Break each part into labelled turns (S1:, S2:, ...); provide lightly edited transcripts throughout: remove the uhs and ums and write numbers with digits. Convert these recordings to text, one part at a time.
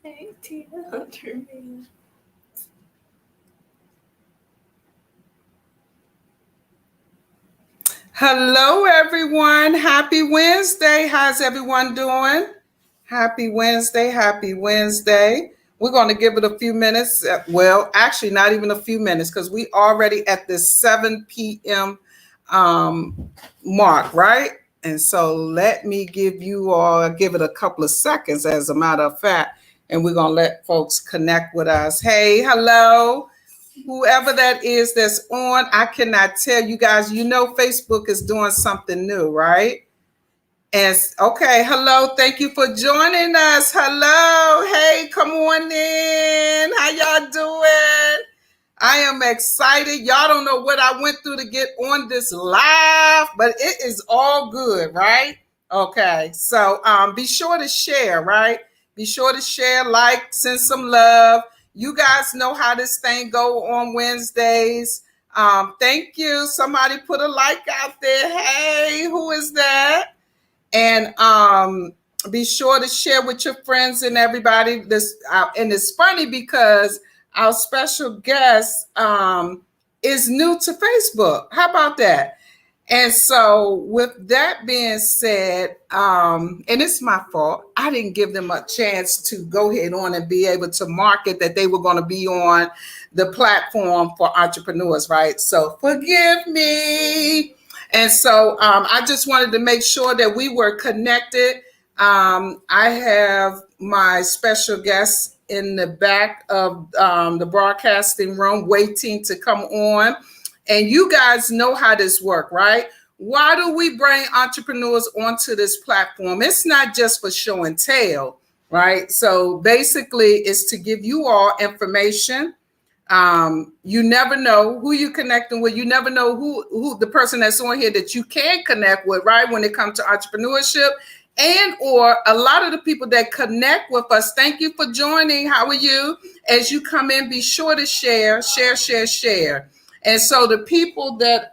S1: $1,800. Hello, everyone. Happy Wednesday. How's everyone doing? Happy Wednesday. Happy Wednesday. We're going to give it a few minutes. Well, actually, not even a few minutes because we already at the 7 p.m. Mark, right? And so let me give it a couple of seconds, as a matter of fact, and we're going to let folks connect with us. Hey, hello. Whoever that is that's on, I cannot tell you guys, Facebook is doing something new, right? And okay, hello, thank you for joining us. Hello, hey, come on in. How y'all doing? I am excited. Y'all don't know what I went through to get on this live, but it is all good, right? Okay, so be sure to share, right? Be sure to share, like, send some love. You guys know how this thing go on Wednesdays. Thank you. Somebody put a like out there. Hey, who is that? And be sure to share with your friends and everybody. And it's funny because our special guest is new to Facebook. How about that? And so with that being said, and it's my fault, I didn't give them a chance to go ahead on and be able to market that they were going to be on the platform for entrepreneurs, right? So forgive me. And so I just wanted to make sure that we were connected. I have my special guest in the back of the broadcasting room waiting to come on. And you guys know how this works, right? Why do we bring entrepreneurs onto this platform? It's not just for show and tell, right? So basically, it's to give you all information. You never know who you're connecting with. You never know who the person that's on here that you can connect with, right? When it comes to entrepreneurship, and or a lot of the people that connect with us. Thank you for joining. How are you? As you come in, be sure to share. And so the people that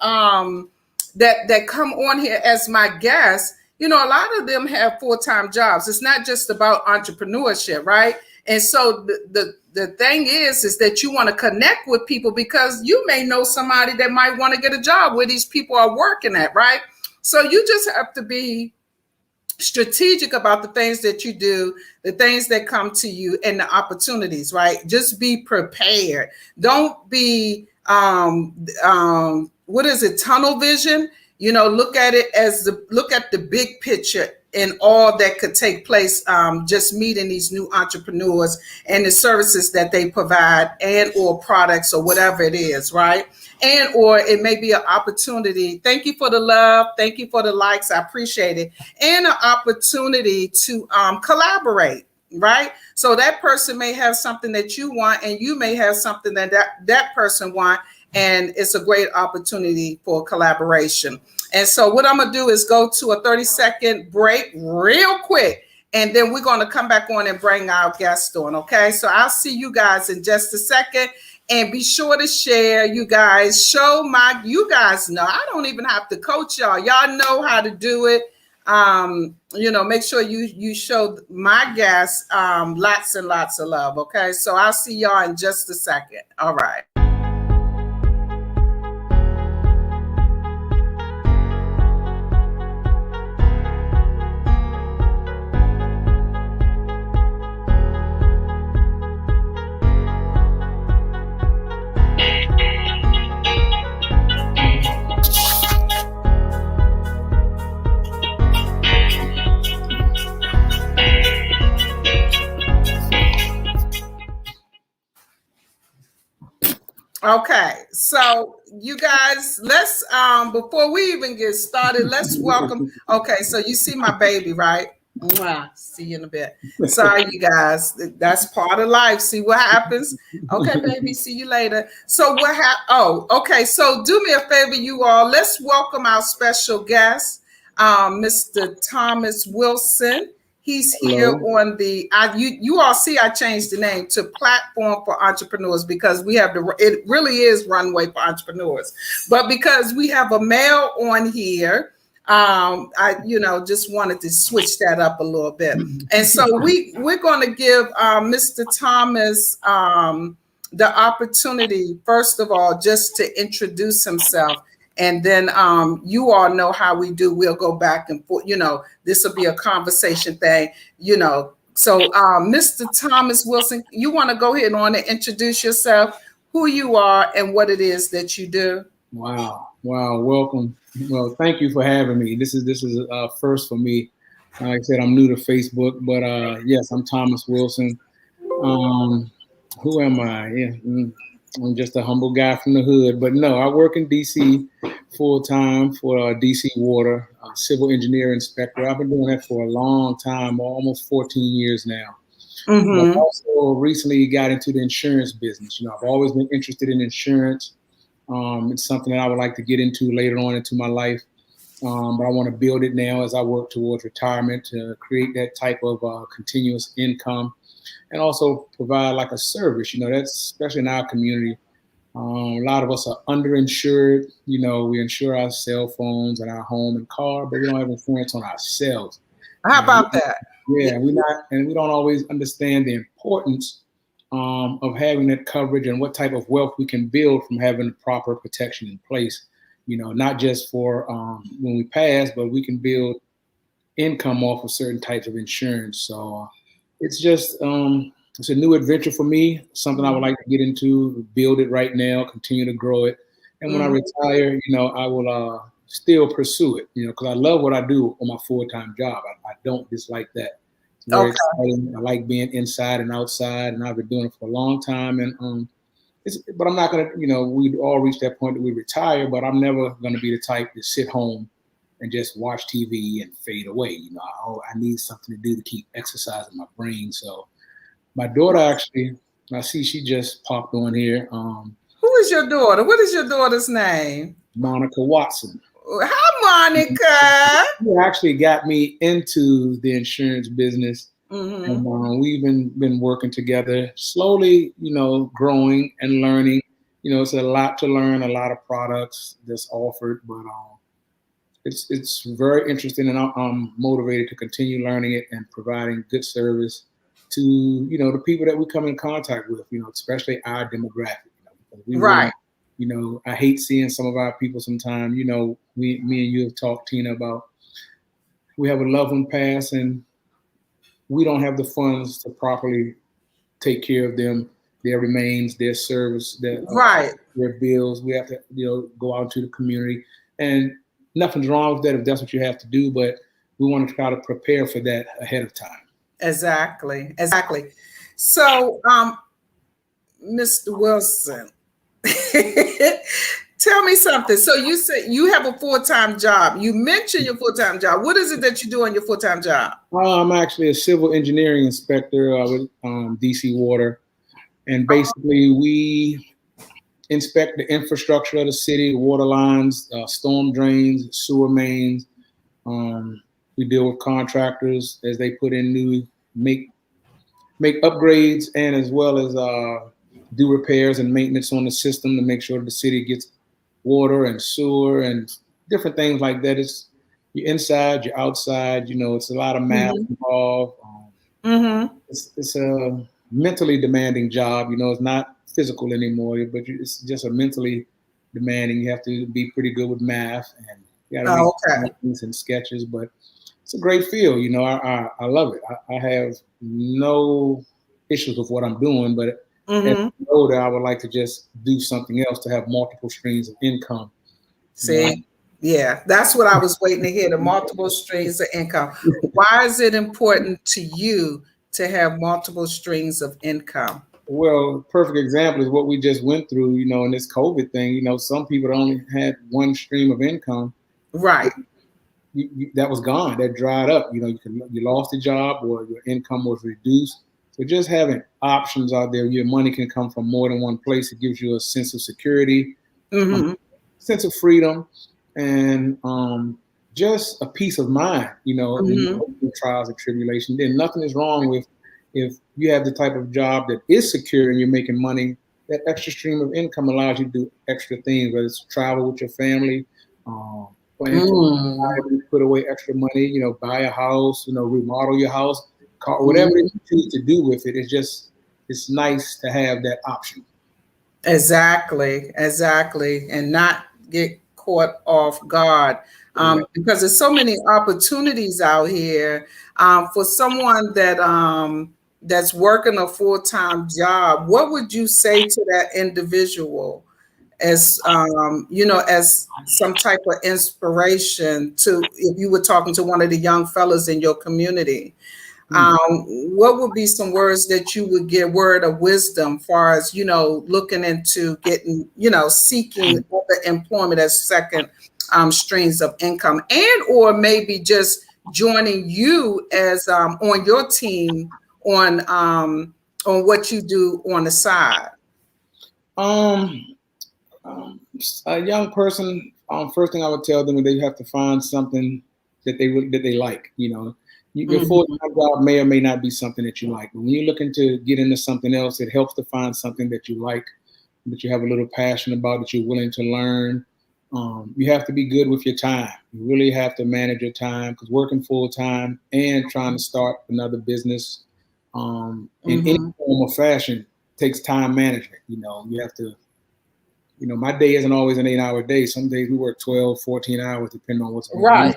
S1: that come on here as my guests, a lot of them have full-time jobs. It's not just about entrepreneurship, right? And so the thing is that you want to connect with people because you may know somebody that might want to get a job where these people are working at, right? So you just have to be strategic about the things that you do, the things that come to you, and the opportunities, right? Just be prepared. Don't be what is it, tunnel vision? Look at the big picture and all that could take place, just meeting these new entrepreneurs and the services that they provide and or products or whatever it is, right? And or it may be an opportunity. Thank you for the love. Thank you for the likes. I appreciate it. And an opportunity to collaborate, right? So that person may have something that you want and you may have something that person want. And it's a great opportunity for collaboration. And so what I'm going to do is go to a 30-second break real quick. And then we're going to come back on and bring our guest on. Okay. So I'll see you guys in just a second. And be sure to share, you guys. You guys know, I don't even have to coach y'all. Y'all know how to do it. Make sure you show my guests lots and lots of love. Okay. So I'll see y'all in just a second. All right. Okay, so you guys, let's before we even get started, let's welcome. Okay, so you see my baby, right? Mwah. See you in a bit. Sorry, you guys. That's part of life. See what happens. Okay, baby. See you later. So what happened? Oh, okay. So do me a favor, you all. Let's welcome our special guest, Mr. Thomas Wilson. He's here on the, you all see I changed the name to Platform for Entrepreneurs because it really is Runway for Entrepreneurs. But because we have a male on here, I, just wanted to switch that up a little bit. And so we're going to give Mr. Thomas the opportunity, first of all, just to introduce himself. And then you all know how we do. We'll go back and forth. This will be a conversation thing, So Mr. Thomas Wilson, you want to go ahead and introduce yourself, who you are, and what it is that you do?
S2: Wow. Welcome. Well, thank you for having me. This is first for me. Like I said, I'm new to Facebook, but yes, I'm Thomas Wilson. Who am I? Yeah, I'm just a humble guy from the hood. But no, I work in DC full time for DC Water, civil engineer inspector. I've been doing that for a long time, almost 14 years now.
S1: Mm-hmm.
S2: But also recently got into the insurance business. I've always been interested in insurance. It's something that I would like to get into later on into my life. But I want to build it now as I work towards retirement to create that type of continuous income and also provide like a service. That's especially in our community. A lot of us are underinsured. We insure our cell phones and our home and car, but we don't have insurance on ourselves.
S1: How about that?
S2: Yeah, we don't always understand the importance of having that coverage and what type of wealth we can build from having the proper protection in place. Not just for when we pass, but we can build income off of certain types of insurance. So it's just it's a new adventure for me, something I would like to get into, build it right now, continue to grow it. And when I retire, I will still pursue it, because I love what I do on my full-time job. I don't dislike that. It's very exciting. I like being inside and outside, and I've been doing it for a long time. And but I'm not going to, we all reach that point that we retire, but I'm never going to be the type to sit home and just watch TV and fade away. I need something to do to keep exercising my brain. So my daughter actually, I see she just popped on here.
S1: Who is your daughter? What is your daughter's name?
S2: Monica Watson.
S1: Hi, Monica.
S2: She actually got me into the insurance business. And we've been working together, slowly, growing and learning. It's a lot to learn, a lot of products that's offered, but it's very interesting, and I'm motivated to continue learning it and providing good service to the people that we come in contact with, especially our demographic.
S1: Right.
S2: I hate seeing some of our people sometimes. Me and you have talked, Tina, about we have a loved one pass and we don't have the funds to properly take care of them, their remains, their service, their bills. We have to, go out into the community, and nothing's wrong with that if that's what you have to do. But we want to try to prepare for that ahead of time.
S1: Exactly. So, Mr. Wilson, tell me something. So you said you have a full-time job. You mentioned your full-time job. What is it that you do on your full-time job?
S2: I'm actually a civil engineering inspector with DC Water. And basically we inspect the infrastructure of the city, the water lines, storm drains, sewer mains. We deal with contractors as they put in make upgrades, and as well as do repairs and maintenance on the system to make sure the city gets water and sewer and different things like that. You're inside, you're outside. It's a lot of math involved. It's a mentally demanding job. It's not physical anymore, but it's just a mentally demanding. You have to be pretty good with math, and you got to make things and sketches. But it's a great field. I love it. I have no issues with what I'm doing, but as I get older, I would like to just do something else to have multiple streams of income.
S1: See, yeah, that's what I was waiting to hear, the multiple streams of income. Why is it important to you to have multiple streams of income?
S2: Well, perfect example is what we just went through, in this COVID thing. Some people only had one stream of income.
S1: Right.
S2: That was gone. That dried up. You lost a job or your income was reduced. So just having options out there, your money can come from more than one place. It gives you a sense of security, sense of freedom, and just a peace of mind, in trials and tribulations. Then nothing is wrong with if you have the type of job that is secure and you're making money. That extra stream of income allows you to do extra things, whether it's travel with your family, plan
S1: Mm.
S2: to put away extra money, buy a house, remodel your house, car, whatever
S1: Mm.
S2: you choose to do with it. It's nice to have that option.
S1: Exactly, exactly, and not get caught off guard, because there's so many opportunities out here, for someone that's working a full-time job. What would you say to that individual as as some type of inspiration to, if you were talking to one of the young fellas in your community?
S2: Hmm.
S1: What would be some words that you would give, word of wisdom, far as looking into getting, seeking other employment as second streams of income, and or maybe just joining you as on your team on what you do on the side?
S2: Um, a young person, first thing I would tell them is they have to find something that they like. Your full
S1: Mhm.
S2: time job may or may not be something that you like. When you're looking to get into something else, it helps to find something that you like, that you have a little passion about, that you're willing to learn. You have to be good with your time. You really have to manage your time, because working full time and trying to start another business, in any
S1: Mhm.
S2: form or fashion, takes time management. You have to, my day isn't always an 8-hour day. Some days we work 12, 14 hours, depending on what's going on.
S1: Right.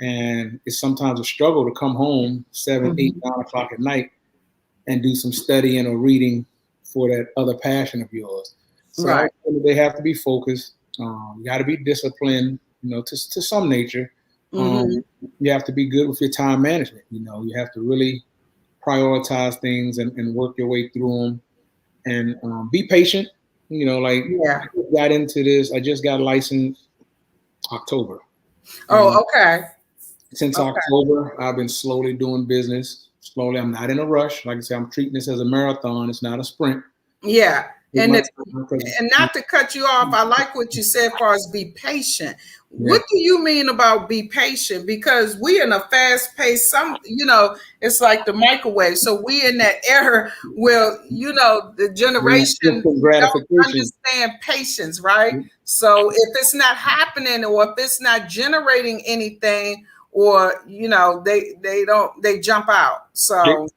S2: And it's sometimes a struggle to come home 7, 8,
S1: Mhm.
S2: 9 o'clock at night and do some studying or reading for that other passion of yours. So I
S1: Right.
S2: would say that they have to be focused. You got to be disciplined, to some nature.
S1: Mhm.
S2: You have to be good with your time management. You have to really prioritize things and work your way through them, and be patient. Like,
S1: Yeah.
S2: I just got into this. I just got licensed October. And
S1: Oh, okay.
S2: since
S1: Okay.
S2: October, I've been slowly doing business. Slowly, I'm not in a rush. Like I said, I'm treating this as a marathon. It's not a sprint.
S1: Yeah.
S2: Take
S1: And
S2: my
S1: it,
S2: time, 'cause,
S1: and not to cut you off, I like what you said as far as be patient.
S2: yeah,
S1: What do you mean about be patient? Because we in a fast pace, it's like the microwave. So we in that era where, the generation
S2: instant
S1: don't
S2: gratification.
S1: understand patience, right? So if it's not happening, or if it's not generating anything, or they jump out. So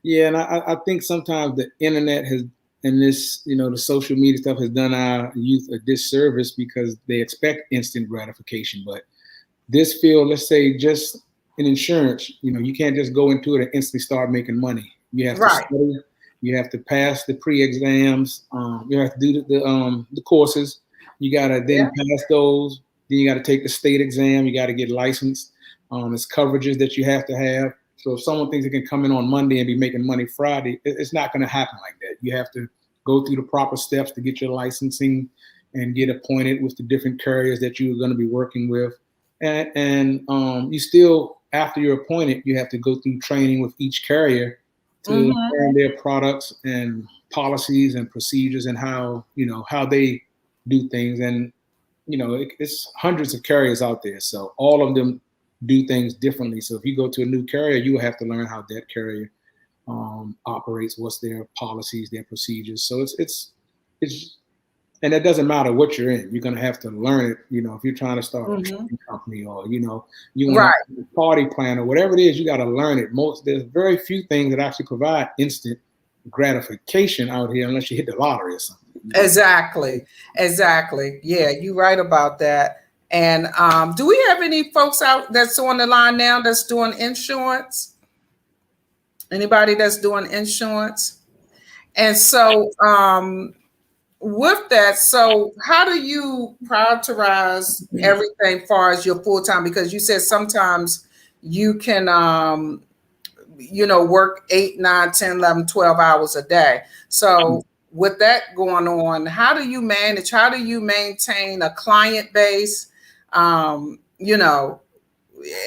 S2: Yeah, and I think sometimes the internet has, and this, the social media stuff has done our youth a disservice, because they expect instant gratification. But this field, let's say just in insurance, you can't just go into it and instantly start making money. You have to
S1: right.
S2: study, you have to pass the pre-exams, you have to do the courses. You got to then
S1: Yeah.
S2: pass those. Then you got to take the state exam. You got to get licensed. It's coverages that you have to have. So if someone thinks they can come in on Monday and be making money Friday, it's not going to happen like that. You have to go through the proper steps to get your licensing and get appointed with the different carriers that you're going to be working with. And you still, after you're appointed, you have to go through training with each carrier to
S1: Mhm.
S2: learn their products and policies and procedures, and how they do things. And it's hundreds of carriers out there, so all of them do things differently. So if you go to a new carrier, you have to learn how that carrier operates, what's their policies, their procedures. So it's and it doesn't matter what you're in, you're going to have to learn it. If you're trying to start a
S1: Mhm.
S2: trucking company, or you want
S1: Right.
S2: to party plan, or whatever it is, you got to learn it. There's very few things that actually provide instant gratification out here, unless you hit the lottery or something.
S1: Exactly. Exactly. Yeah, you're right about that. And do we have any folks out that's on the line now that's doing insurance? Anybody that's doing insurance? And so with that, so how do you prioritize everything far as your full time? Because you said sometimes you can work 8, 9, 10, 11, 12 hours a day. So with that going on, how do you manage, how do you maintain a client base? Um, you know,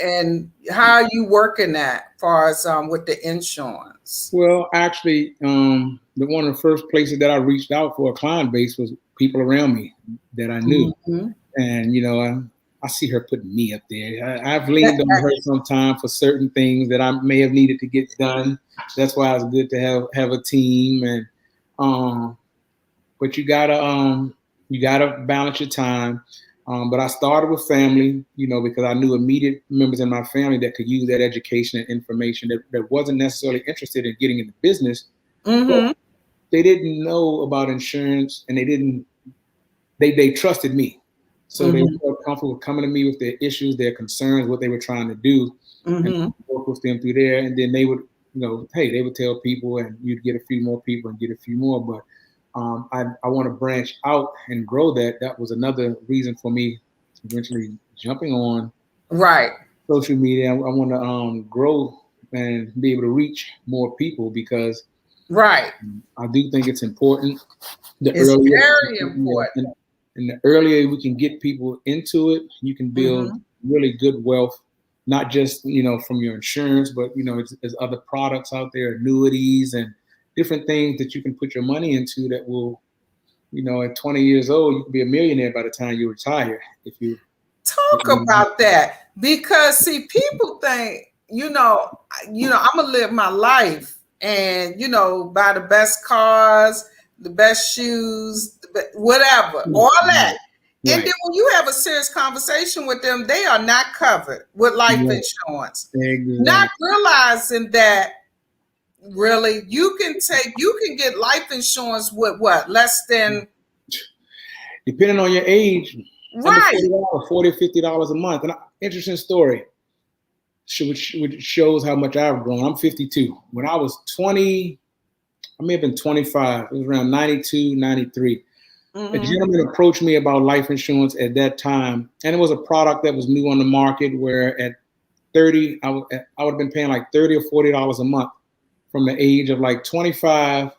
S1: and how are you working that far as with the insurance?
S2: Well, actually, the one of the first places that I reached out for a client base was people around me that I knew.
S1: Mhm.
S2: And I see her putting me up there. I've leaned on her sometime for certain things that I may have needed to get done. That's why it's good to have a team. And but you gotta balance your time. But I started with family, because I knew immediate members in my family that could use that education and information that wasn't necessarily interested in getting into business.
S1: Mm-hmm.
S2: But they didn't know about insurance, and they trusted me. So they felt comfortable coming to me with their issues, their concerns, what they were trying to do, and work with them through there. And then they would, hey, they would tell people, and you'd get a few more people and get a few more. But I want to branch out and grow that. That was another reason for me eventually jumping on social media. I want to grow and be able to reach more people, because I do think it's important.
S1: It's very important.
S2: And the earlier we can get people into it, you can build really good wealth, not just, from your insurance, but, there's other products out there, annuities and different things that you can put your money into that will, at 20 years old, you can be a millionaire by the time you retire. If you
S1: talk about that, because see, people think, I'm gonna live my life and, buy the best cars, the best shoes, whatever, all that. And then when you have a serious conversation with them, they are not covered with life insurance.
S2: Exactly.
S1: Not realizing that really you can get life insurance with what? Less than,
S2: depending on your age,
S1: right?
S2: $40 or $50 a month. And interesting story, which shows how much I've grown. I'm 52. When I was 20, I may have been 25. It was around 92, 93. A gentleman approached me about life insurance at that time, and it was a product that was new on the market, where at 30, I would have been paying like $30 or $40 a month from the age of like 25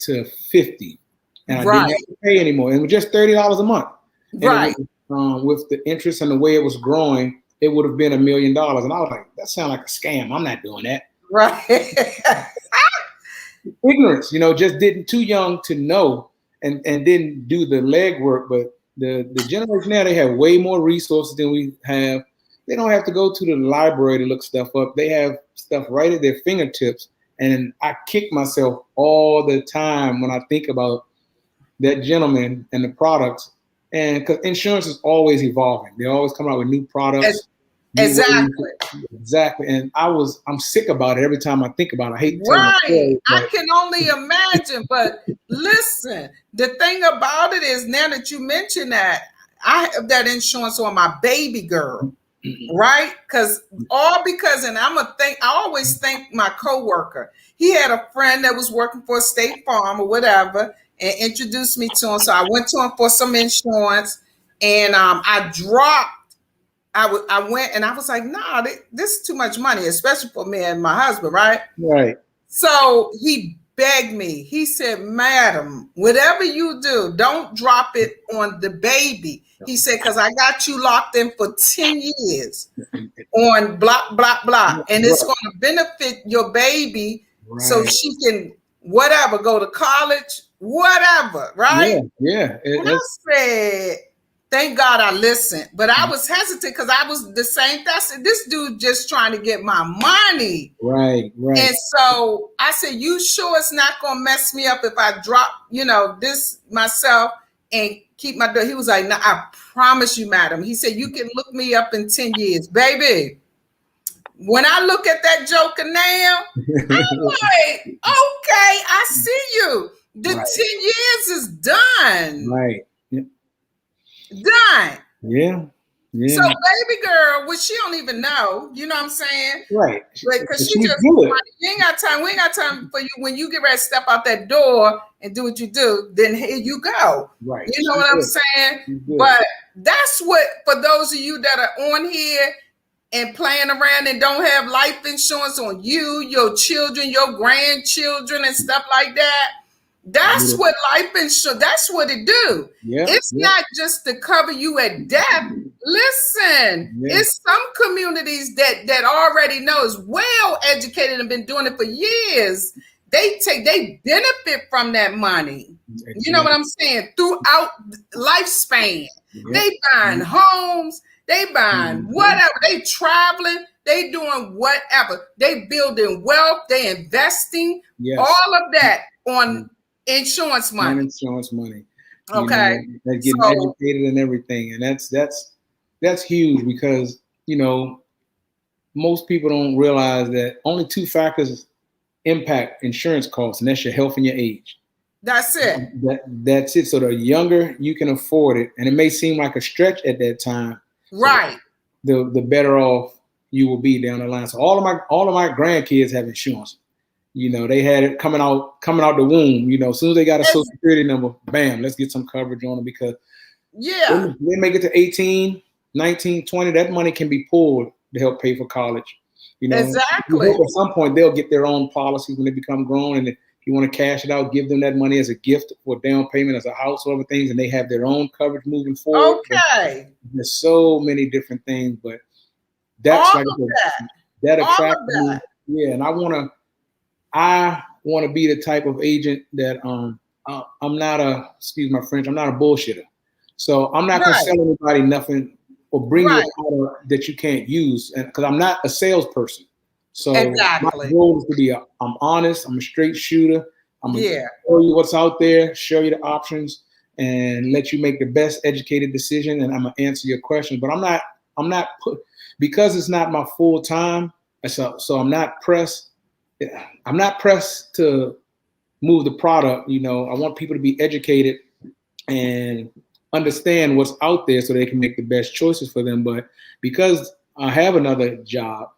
S2: to 50. And I didn't have to pay anymore. It was just $30 a month. And with the interest and the way it was growing, it would have been $1 million. And I was like, that sounds like a scam. I'm not doing that. Ignorance, just too young to know, and didn't do the legwork. But the generation now, they have way more resources than we have. They don't have to go to the library to look stuff up. They have stuff right at their fingertips. And I kick myself all the time when I think about that gentleman and the products. And because insurance is always evolving. They always come out with new products. Exactly. And I'm sick about it every time I think about it. I hate to tell my story,
S1: I can only imagine. But listen, the thing about it is, now that you mention that, I have that insurance on my baby girl. Right? Because and I always thank my coworker. He had a friend that was working for a State Farm or whatever, and introduced me to him. So I went to him for some insurance, and I went and I was like, nah, this is too much money, especially for me and my husband, right?
S2: Right.
S1: So he begged me. He said, madam, whatever you do, don't drop it on the baby. He said, because I got you locked in for 10 years on blah, blah, blah. And it's going to benefit your baby so she can, whatever, go to college, whatever, right?
S2: Yeah.
S1: And I said, thank God I listened. But I was hesitant because I was the same. This dude just trying to get my money.
S2: Right.
S1: And so I said, you sure it's not going to mess me up if I drop, this myself and keep my door? He was like, no, I promise you, madam. He said, you can look me up in 10 years. Baby, when I look at that joker now, I'm like, okay, I see you. The 10 years is done.
S2: Right.
S1: Done.
S2: Yeah.
S1: So baby girl, which she don't even know, you know what I'm saying?
S2: Right.
S1: Because she just, you ain't got time. We ain't got time for you. When you get ready to step out that door and do what you do, then here you go.
S2: Right.
S1: You know what I'm saying? But that's what, for those of you that are on here and playing around and don't have life insurance on you, your children, your grandchildren and stuff like that, that's what life insurance, that's what it do. It's not just to cover you at death. Listen, it's some communities that already know, is well educated and been doing it for years. They benefit from that money. You know what I'm saying? Throughout lifespan. They buying homes, they buying whatever, they traveling, they doing whatever. They building wealth, they investing, all of that on insurance money.
S2: You
S1: Okay.
S2: know, they're getting
S1: So
S2: educated and everything, and that's huge because most people don't realize that only two factors impact insurance costs, and that's your health and your age.
S1: that's it.
S2: That's it. So the younger you can afford it, and it may seem like a stretch at that time,
S1: Right.
S2: the better off you will be down the line. So all of my grandkids have insurance. They had it coming out the womb. As soon as they got a social security number, bam, let's get some coverage on them because
S1: Yeah.
S2: they make it to 18, 19, 20, that money can be pulled to help pay for college.
S1: Exactly.
S2: At some point they'll get their own policies when they become grown, and if you want to cash it out, give them that money as a gift for down payment as a house or other things, and they have their own coverage moving forward.
S1: Okay.
S2: There's so many different things, but that's
S1: All
S2: like
S1: of that.
S2: that
S1: All of
S2: attracts me.
S1: that.
S2: Yeah, and I want to be the type of agent that I'm not a, excuse my French, I'm not a bullshitter. So I'm not going to sell anybody nothing or bring you a product that you can't use, and because I'm not a salesperson. So my goal is to be I'm honest, I'm a straight shooter. I'm going to show you what's out there, show you the options, and let you make the best educated decision. And I'm going to answer your question. But I'm not because it's not my full time. So I'm not pressed. I'm not pressed to move the product. I want people to be educated and understand what's out there so they can make the best choices for them. But because I have another job,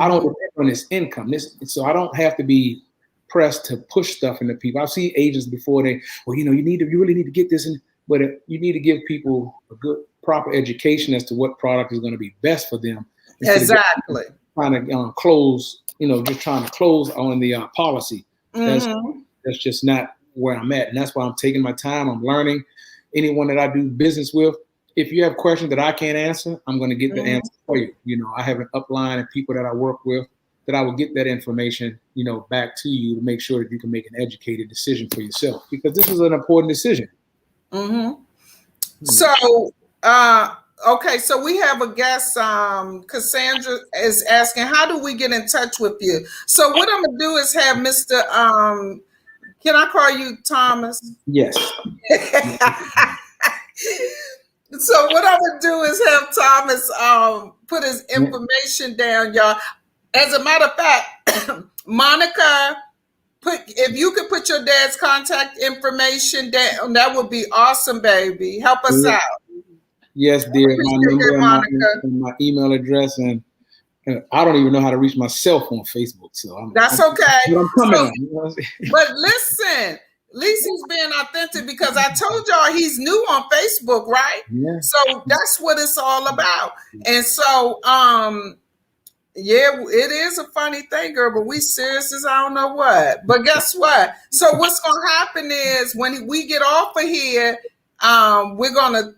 S2: I don't depend on this income. So I don't have to be pressed to push stuff into people. I've seen agents before you really need to get this, but you need to give people a good, proper education as to what product is going to be best for them.
S1: Exactly.
S2: Trying to close, just trying to close on the policy. That's just not where I'm at. And that's why I'm taking my time. I'm learning. Anyone that I do business with, if you have questions that I can't answer, I'm going to get the answer for you. I have an upline of people that I work with that I will get that information, back to you to make sure that you can make an educated decision for yourself, because this is an important decision.
S1: So, okay, so we have a guest. Cassandra is asking, how do we get in touch with you? So what I'm gonna do is have Mr. Can I call you Thomas?
S2: Yes.
S1: So what I'm gonna do is have Thomas put his information down, y'all. As a matter of fact, Monica, if you could put your dad's contact information down, that would be awesome, baby. Help us out.
S2: Yes, dear. My number and my email address, and I don't even know how to reach myself on Facebook. So
S1: that's okay.
S2: I'm coming.
S1: But listen, at least he's being authentic, because I told y'all he's new on Facebook, right?
S2: Yeah.
S1: So that's what it's all about. And so, yeah, it is a funny thing, girl, but we serious as I don't know what. But guess what? So what's going to happen is when we get off of here, we're going to,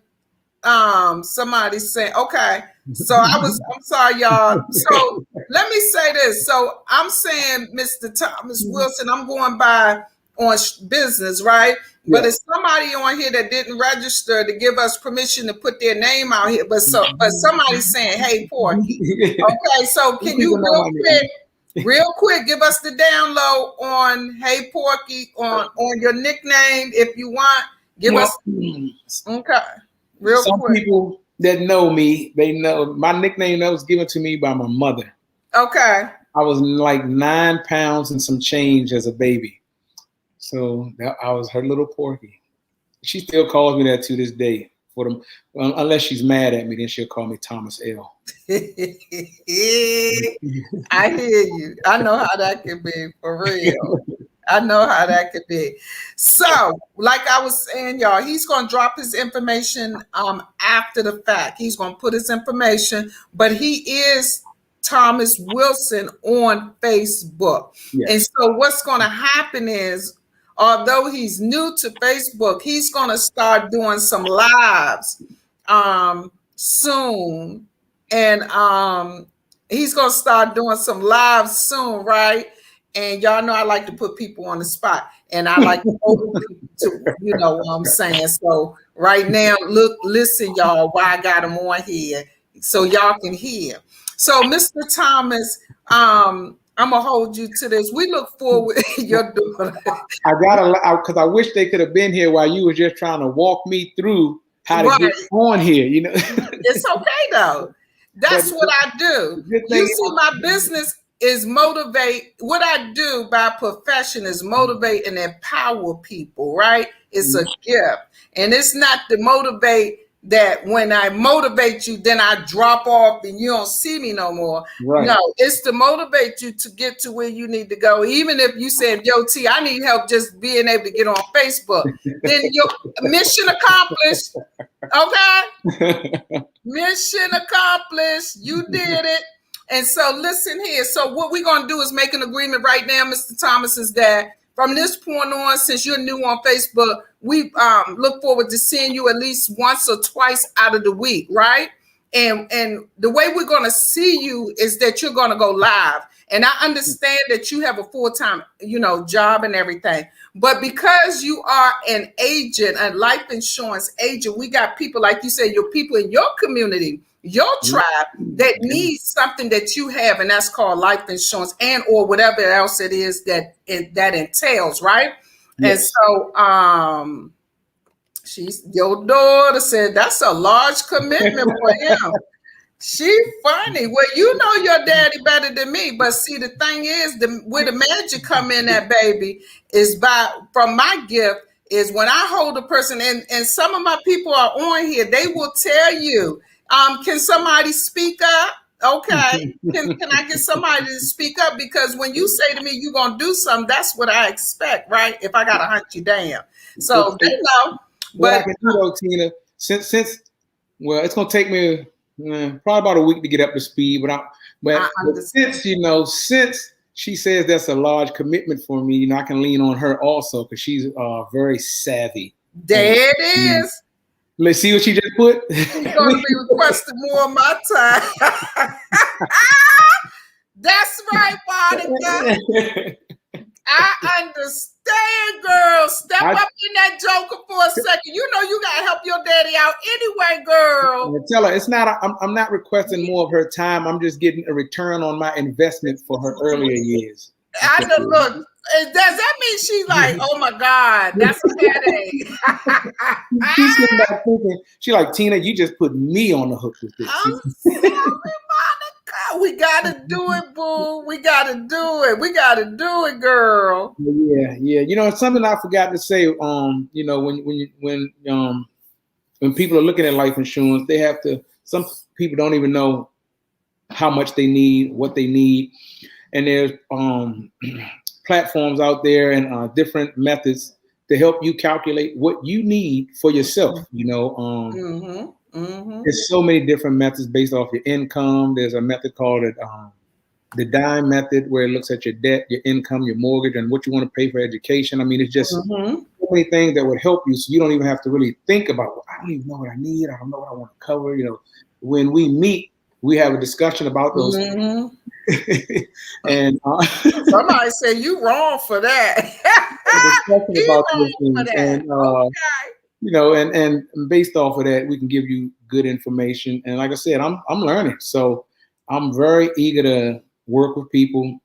S1: somebody say, okay. So I'm sorry, y'all. So let me say this. So I'm saying, Mr. Thomas Wilson, I'm going by on business, right? But it's somebody on here that didn't register to give us permission to put their name out here. But somebody's saying, hey, Porky. Okay, so can you real quick, give us the download on Hey Porky on your nickname if you want. Give us real
S2: Some
S1: quick.
S2: people that know me, they know my nickname that was given to me by my mother.
S1: Okay.
S2: I was like 9 pounds and some change as a baby. So I was her little Porky. She still calls me that to this day. Unless she's mad at me, then she'll call me Thomas L.
S1: I hear you. I know how that can be, for real. I know how that could be. So, like I was saying, y'all, he's going to drop his information after the fact. He's going to put his information, but he is Thomas Wilson on Facebook. Yes. And so what's going to happen is, although he's new to Facebook, he's going to start doing some lives soon. And he's going to start doing some lives soon, right? And y'all know I like to put people on the spot. And I like to, you know what I'm saying? So right now, listen, y'all, why I got him on here so y'all can hear. So Mr. Thomas, I'm gonna hold you to this. We look forward to your daughter.
S2: I gotta, because I wish they could have been here while you were just trying to walk me through how to get on here. You know,
S1: it's okay though. That's what I do. You see, my business is motivate. What I do by profession is motivate and empower people. Right? It's a gift, and it's not to motivate. That when I motivate you, then I drop off and you don't see me no more. Right. No, it's to motivate you to get to where you need to go. Even if you said, yo, T, I need help just being able to get on Facebook, then your mission accomplished. Okay? Mission accomplished. You did it. And so listen here. So what we're going to do is make an agreement right now, Mr. Thomas, is that from this point on, since you're new on Facebook, we look forward to seeing you at least once or twice out of the week, right? And the way we're going to see you is that you're going to go live. And I understand that you have a full-time, job and everything. But because you are an agent, a life insurance agent, we got people, like you said, your people in your community, your tribe that needs something that you have, and that's called life insurance and or whatever else it is that entails, right? Yes. And so your daughter said that's a large commitment for him. She funny. Well, you know your daddy better than me, but see, the thing is, where the magic come in, that baby, is from my gift is when I hold a person, and some of my people are on here, they will tell you, can somebody speak up? Okay. Can I get somebody to speak up? Because when you say to me, you're going to do something, that's what I expect, right? If I got to hunt you down. So, they know.
S2: But I can do though, Tina, since it's going to take me probably about a week to get up to speed, but since she says that's a large commitment for me, I can lean on her also because she's very savvy.
S1: There it is.
S2: Let's see what she just put.
S1: She's going to be requesting more of my time. That's right, Monica. I understand, girl. Step up in that joker for a second. You know you got to help your daddy out anyway, girl.
S2: Tell her it's not. I'm not requesting more of her time. I'm just getting a return on my investment for her earlier years.
S1: I know. Look. Does that mean she's like, oh my God, that's a headache?
S2: She's sitting back thinking, she's like, Tina, you just put me on the hook with this.
S1: I'm sorry, Monica. We gotta do it, boo. We gotta do it. We gotta do it, girl.
S2: Yeah. It's something I forgot to say. When people are looking at life insurance, they have to. Some people don't even know how much they need, what they need, and there's platforms out there and different methods to help you calculate what you need for yourself. There's so many different methods based off your income. There's a method called the dime method, where it looks at your debt, your income, your mortgage, and what you want to pay for education. I mean, it's just so many things that would help you, so you don't even have to really think about, well, I don't even know what I need. I don't know what I want to cover. When we meet, we have a discussion about those things. And
S1: somebody said you wrong for that.
S2: About those things. And and based off of that, we can give you good information. And like I said, I'm learning, so I'm very eager to work with people.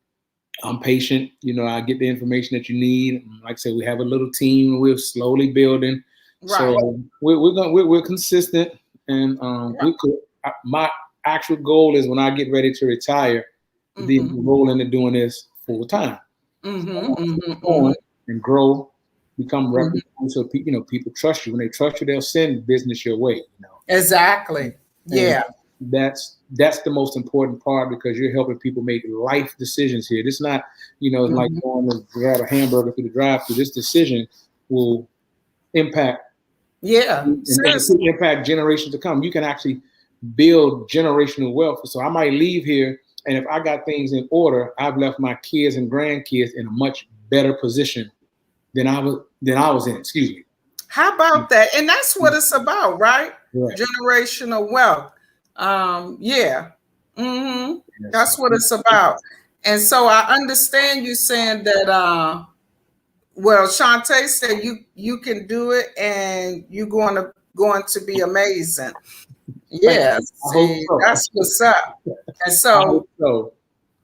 S2: I'm patient. I get the information that you need. Like I said, we have a little team. We're slowly building. Right. So we're consistent, and my actual goal is when I get ready to retire, then roll into doing this full time, and grow, become reputable, so people trust you. When they trust you, they'll send business your way.
S1: Exactly. Yeah.
S2: And that's the most important part, because you're helping people make life decisions here. It's not, like going to grab a hamburger through the drive-thru. This decision will impact.
S1: Yeah.
S2: Impact generations to come. You can actually build generational wealth. So I might leave here, and if I got things in order, I've left my kids and grandkids in a much better position than I was in. Excuse me.
S1: How about that? And that's what it's about, right? Generational wealth. That's what it's about. And so I understand you saying that. Well, Shantae said you can do it, and you're going to be amazing. Yeah, see, that's what's up. And so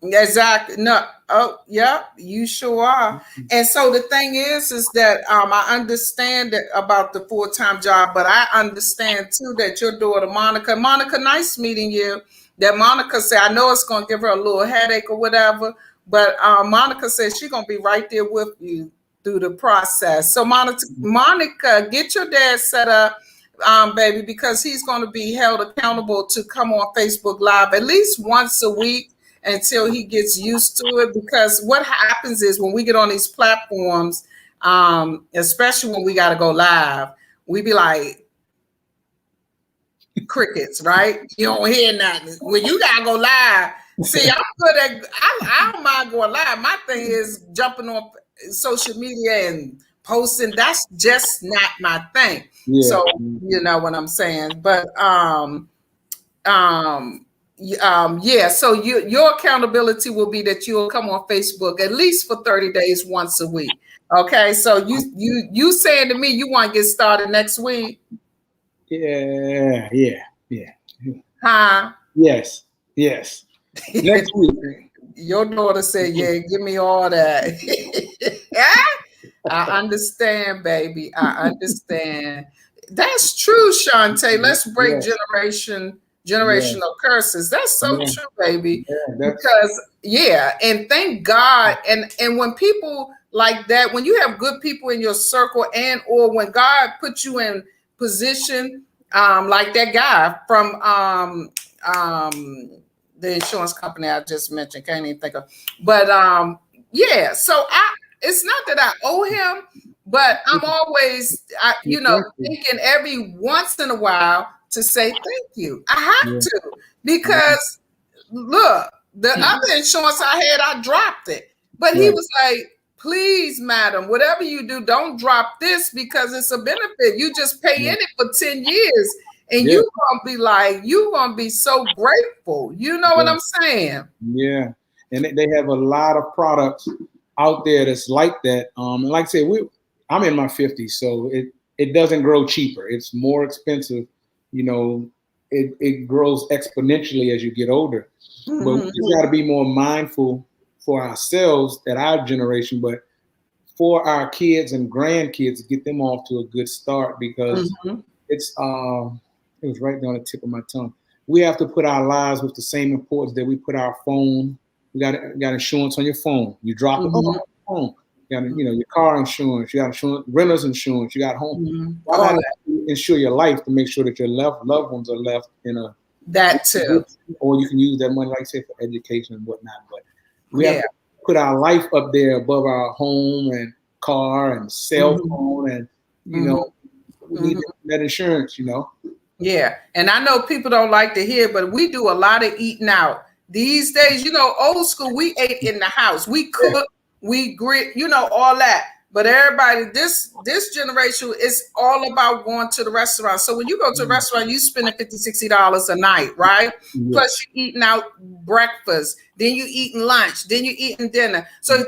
S1: Exactly. No. Oh, yeah, you sure are. And so the thing is that I understand that about the full-time job, but I understand too that your daughter Monica, nice meeting you. That Monica said, I know it's gonna give her a little headache or whatever, but Monica said she's gonna be right there with you through the process. So Monica, get your dad set up, baby, because he's gonna be held accountable to come on Facebook Live at least once a week until he gets used to it. Because what happens is when we get on these platforms, especially when we got to go live, we be like crickets, right? You don't hear nothing. When you got to go live, see, I'm good at, I don't mind going live. My thing is jumping on social media and posting. That's just not my thing. Yeah. So, you know what I'm saying? But, yeah, so your accountability will be that you'll come on Facebook at least for 30 days once a week. Okay, so you saying to me you want to get started next week?
S2: Yeah.
S1: Huh?
S2: Yes. Next week.
S1: Your daughter said, yeah, give me all that. I understand, baby. I understand. That's true, Shantae. Let's break generational curses. That's so true, baby. Because and thank God. And when people like that, when you have good people in your circle, and or when God puts you in position, like that guy from the insurance company I just mentioned, can't even think of, but so it's not that I owe him, but I'm always thinking every once in a while to say thank you. I have to, because look, the other insurance I had, I dropped it. But he was like, please, madam, whatever you do, don't drop this because it's a benefit. You just pay in it for 10 years and you're gonna be so grateful. You know what I'm saying?
S2: Yeah. And they have a lot of products out there that's like that. And like I said, I'm in my 50s, so it doesn't grow cheaper. It's more expensive. You know, it grows exponentially as you get older. Mm-hmm. But we just got to be more mindful for ourselves at our generation, but for our kids and grandkids, get them off to a good start, because it was right down the tip of my tongue. We have to put our lives with the same importance that we put our phone. You got insurance on your phone. You drop it on your phone. You got your car insurance. You got insurance, renter's insurance. You got home. Why not insure your life to make sure that your loved ones are left in a
S1: that too,
S2: or you can use that money, like I say, for education and whatnot. But we have to put our life up there above our home and car and cell phone, and we need that insurance.
S1: Yeah, and I know people don't like to hear, but we do a lot of eating out these days. Old school, we ate in the house, we cook, we grit, all that. But everybody, this generation is all about going to the restaurant. So when you go to a restaurant, you spending $50, $60 a night, right? Yeah. Plus you eating out breakfast, then you eating lunch, then you eating dinner. So in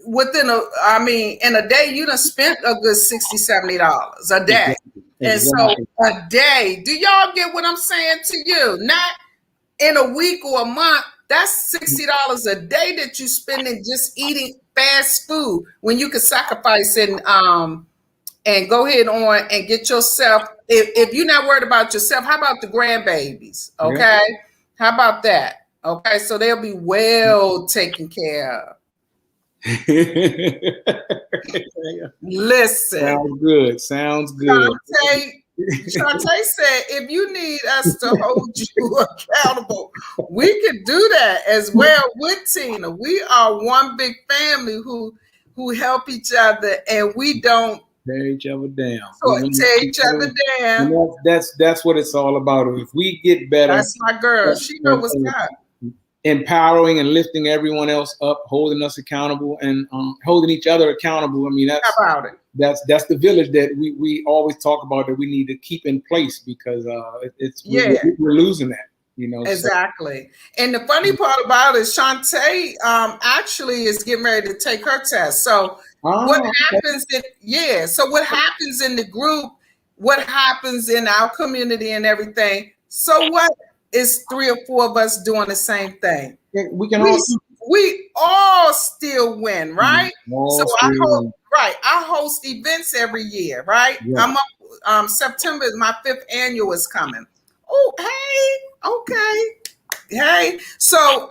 S1: a day, you done spent a good $60, $70 a day. Exactly. And so a day, do y'all get what I'm saying to you? Not in a week or a month. That's $60 a day that you spending just eating fast food, when you could sacrifice and go ahead on and get yourself. If you're not worried about yourself, how about the grandbabies? Okay, how about that? Okay, so they'll be well taken care of. Listen,
S2: sounds good.
S1: Shantae said, if you need us to hold you accountable, we could do that as well with Tina. We are one big family who help each other, and we don't
S2: tear each other down.
S1: Tear each other down.
S2: That's what it's all about. If we get better,
S1: that's my girl. She knows what's up.
S2: Empowering and lifting everyone else up, holding us accountable, and holding each other accountable. I mean,
S1: how about it?
S2: That's the village that we always talk about, that we need to keep in place, because we're losing that.
S1: Exactly. So. And the funny part about it, Shantae actually is getting ready to take her test. So what happens what happens in the group, what happens in our community and everything. So what is 3 or 4 of us doing the same thing?
S2: We can all
S1: we all still win, right?
S2: All
S1: So
S2: still
S1: I host events every year, right?
S2: Yeah.
S1: I'm up, September is my 5th annual is coming. Oh, hey, okay. Hey. So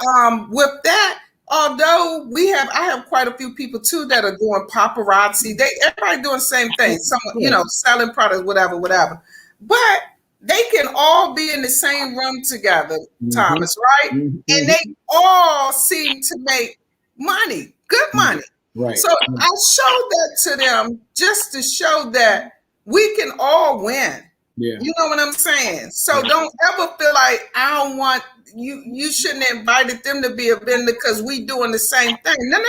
S1: with that, although I have quite a few people too that are doing paparazzi. Everybody doing the same thing. Some, selling products, whatever. But they can all be in the same room together, Thomas, right? And they all seem to make money, good money.
S2: Right.
S1: So I showed that to them just to show that we can all win.
S2: Yeah.
S1: You know what I'm saying? So don't ever feel like I don't want you. You shouldn't have invited them to be a vendor because we doing the same thing. No.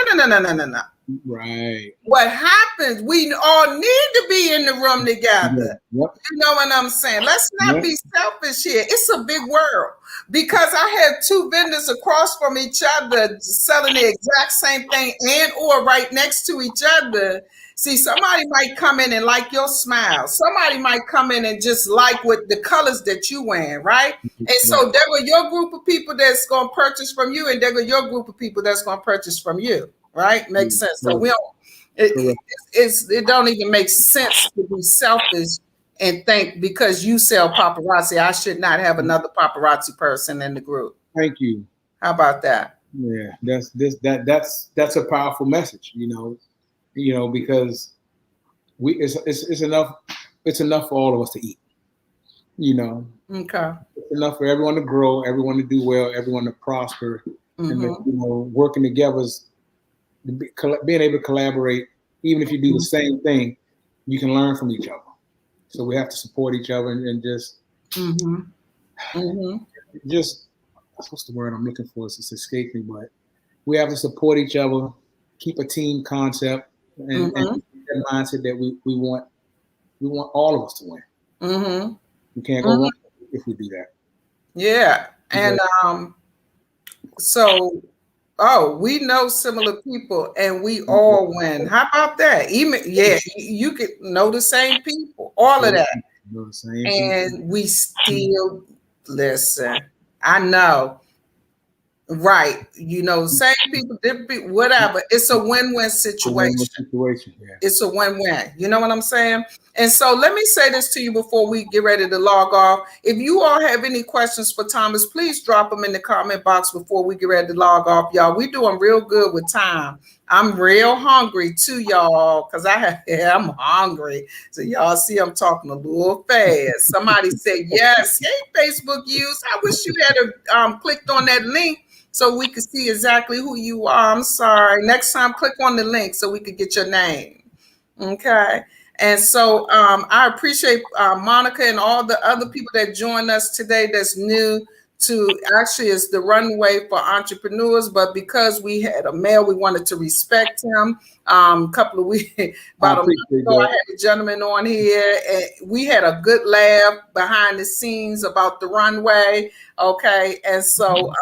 S2: Right.
S1: What happens? We all need to be in the room together.
S2: Yeah. Yep.
S1: You know what I'm saying? Let's not be selfish here. It's a big world because I have 2 vendors across from each other selling the exact same thing and or right next to each other. See, somebody might come in and like your smile. Somebody might come in and just like what the colors that you wearing, right? And so there go your group of people that's going to purchase from you, and there go your group of people that's going to purchase from you, right? Makes sense. So we don't. It don't even make sense to be selfish and think because you sell paparazzi, I should not have another paparazzi person in the group.
S2: Thank you.
S1: How about that?
S2: Yeah, that's a powerful message, because it's enough for all of us to eat.
S1: Okay.
S2: It's enough for everyone to grow, everyone to do well, everyone to prosper, and working together is being able to collaborate. Even if you do the same thing, you can learn from each other. So we have to support each other and just what's the word I'm looking for? It's escaping, but we have to support each other, keep a team concept, and that mindset that we want all of us to win. We can't go wrong if we do that.
S1: Yeah, and so. Oh, we know similar people and we all win. How about that? Even you could know the same people, all of that. And we still listen. I know. Right. Same people, different people, whatever. It's a win-win situation. It's a win-win. You know what I'm saying? And so let me say this to you before we get ready to log off. If you all have any questions for Thomas, please drop them in the comment box before we get ready to log off, y'all. We're doing real good with time. I'm real hungry too, y'all, because I'm hungry. So y'all see I'm talking a little fast. Somebody said, yes. Hey, Facebook use. I wish you had clicked on that link so we could see exactly who you are. I'm sorry. Next time, click on the link so we could get your name. Okay. And so I appreciate Monica and all the other people that joined us today that's new to actually is the runway for entrepreneurs. But because we had a male, we wanted to respect him. A couple of weeks, about a month ago, I had a gentleman on here and we had a good laugh behind the scenes about the runway. Okay. And so,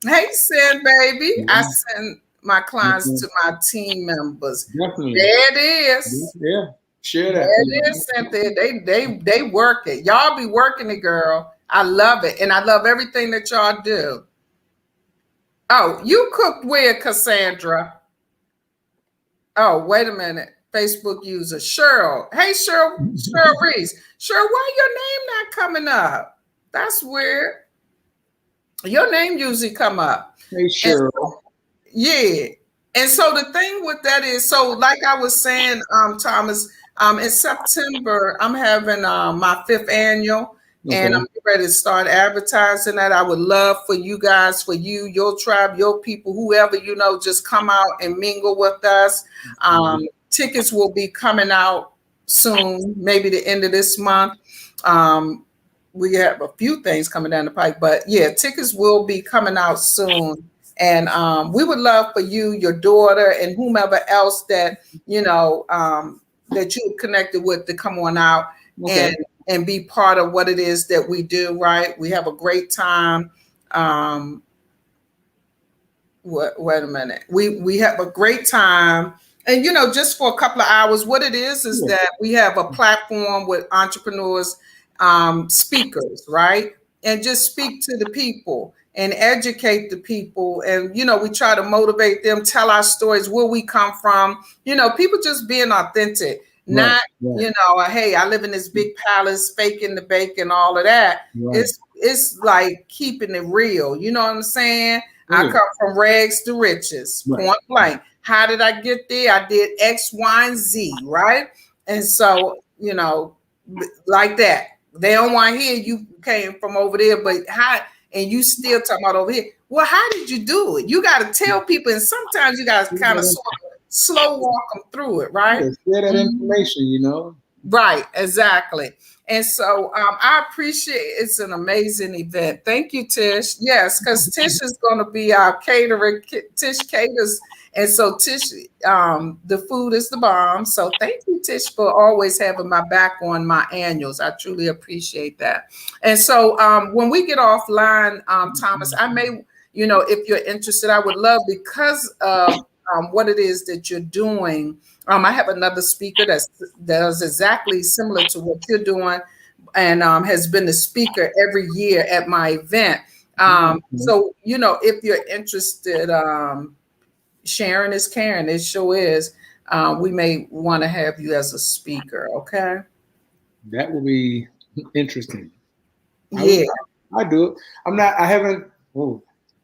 S1: hey, Sin, baby. I send my clients to my team members.
S2: Definitely.
S1: There it is.
S2: Yeah. Share that.
S1: There it is, Cynthia. They work it. Y'all be working it, girl. I love it. And I love everything that y'all do. Oh, you cooked where, Cassandra? Oh, wait a minute. Facebook user Cheryl. Hey, Cheryl Reese. Cheryl, why your name not coming up? That's weird. Your name usually come up.
S2: Hey, Cheryl.
S1: Yeah. And so the thing with that is, so like I was saying, Thomas, in September, I'm having my 5th annual. Okay. And I'm ready to start advertising that. I would love for you guys, for you, your tribe, your people, whoever, just come out and mingle with us. Tickets will be coming out soon, maybe the end of this month. We have a few things coming down the pike, but yeah, tickets will be coming out soon. And we would love for you, your daughter, and whomever else that, that you connected with to come on out and be part of what it is that we do, right? We have a great time. Wait a minute. We have a great time. And, just for a couple of hours, what it is that we have a platform with entrepreneurs, speakers, right? And just speak to the people and educate the people. And, we try to motivate them, tell our stories, where we come from, people just being authentic, not, hey, I live in this big palace, faking the bacon, all of that. Right. It's like keeping it real. You know what I'm saying? Yeah. I come from rags to riches, point blank. How did I get there? I did X, Y, and Z, right? And so, like that. They don't want to hear you came from over there, but how, and you still talking about over here. Well, how did you do it? You got to tell people, and sometimes you got to kind of sort of slow walk them through it, right?
S2: Yeah, share that information,
S1: Right, exactly. And so I appreciate it's an amazing event. Thank you, Tish. Yes, because Tish is going to be our caterer. Tish caters. And so Tish, the food is the bomb. So thank you, Tish, for always having my back on my annuals. I truly appreciate that. And so when we get offline, Thomas, I may, if you're interested, I would love, because of what it is that you're doing. I have another speaker that is exactly similar to what you're doing, and has been the speaker every year at my event. So, if you're interested, Sharon is Karen. It sure is. We may want to have you as a speaker. Okay.
S2: That will be interesting.
S1: Yeah.
S2: I do it. I haven't,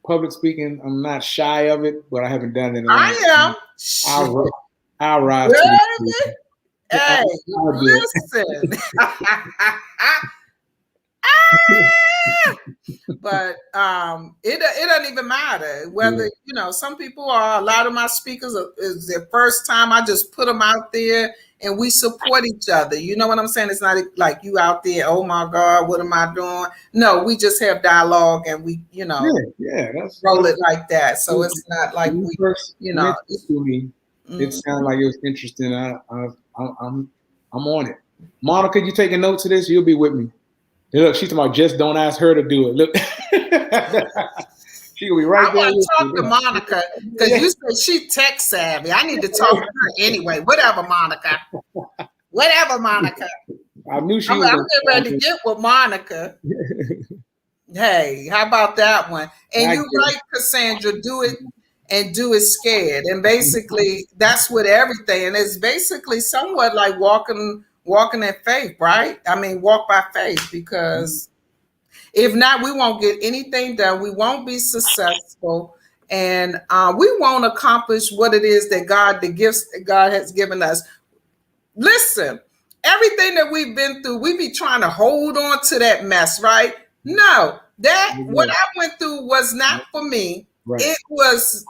S2: public speaking, I'm not shy of it, but I haven't done it.
S1: I am.
S2: I'll rise to the
S1: Hey, listen. But it doesn't even matter whether, some people are, a lot of my speakers is their first time. I just put them out there and we support each other. You know what I'm saying? It's not like you out there, oh my God, what am I doing? No, we just have dialogue and we, roll it like that. So it's not like we,
S2: it sounded like it was interesting. I'm on it. Monica, you taking notes of this? You'll be with me. Look, she's talking about just don't ask her to do it. Look, she'll be right there.
S1: I want to talk to Monica because you said she tech savvy. I need to talk to her anyway. Whatever, Monica.
S2: I knew she was.
S1: I'm getting ready to get with Monica. Hey, how about that one? And you're right, Cassandra. Do it. And do it scared. And basically that's with everything. And it's basically somewhat like walking in faith, right? I mean, walk by faith, because if not, we won't get anything done. We won't be successful. And we won't accomplish what it is that the gifts that God has given us. Listen, everything that we've been through, we be trying to hold on to that mess, right? No, what I went through was not for me. Right. It was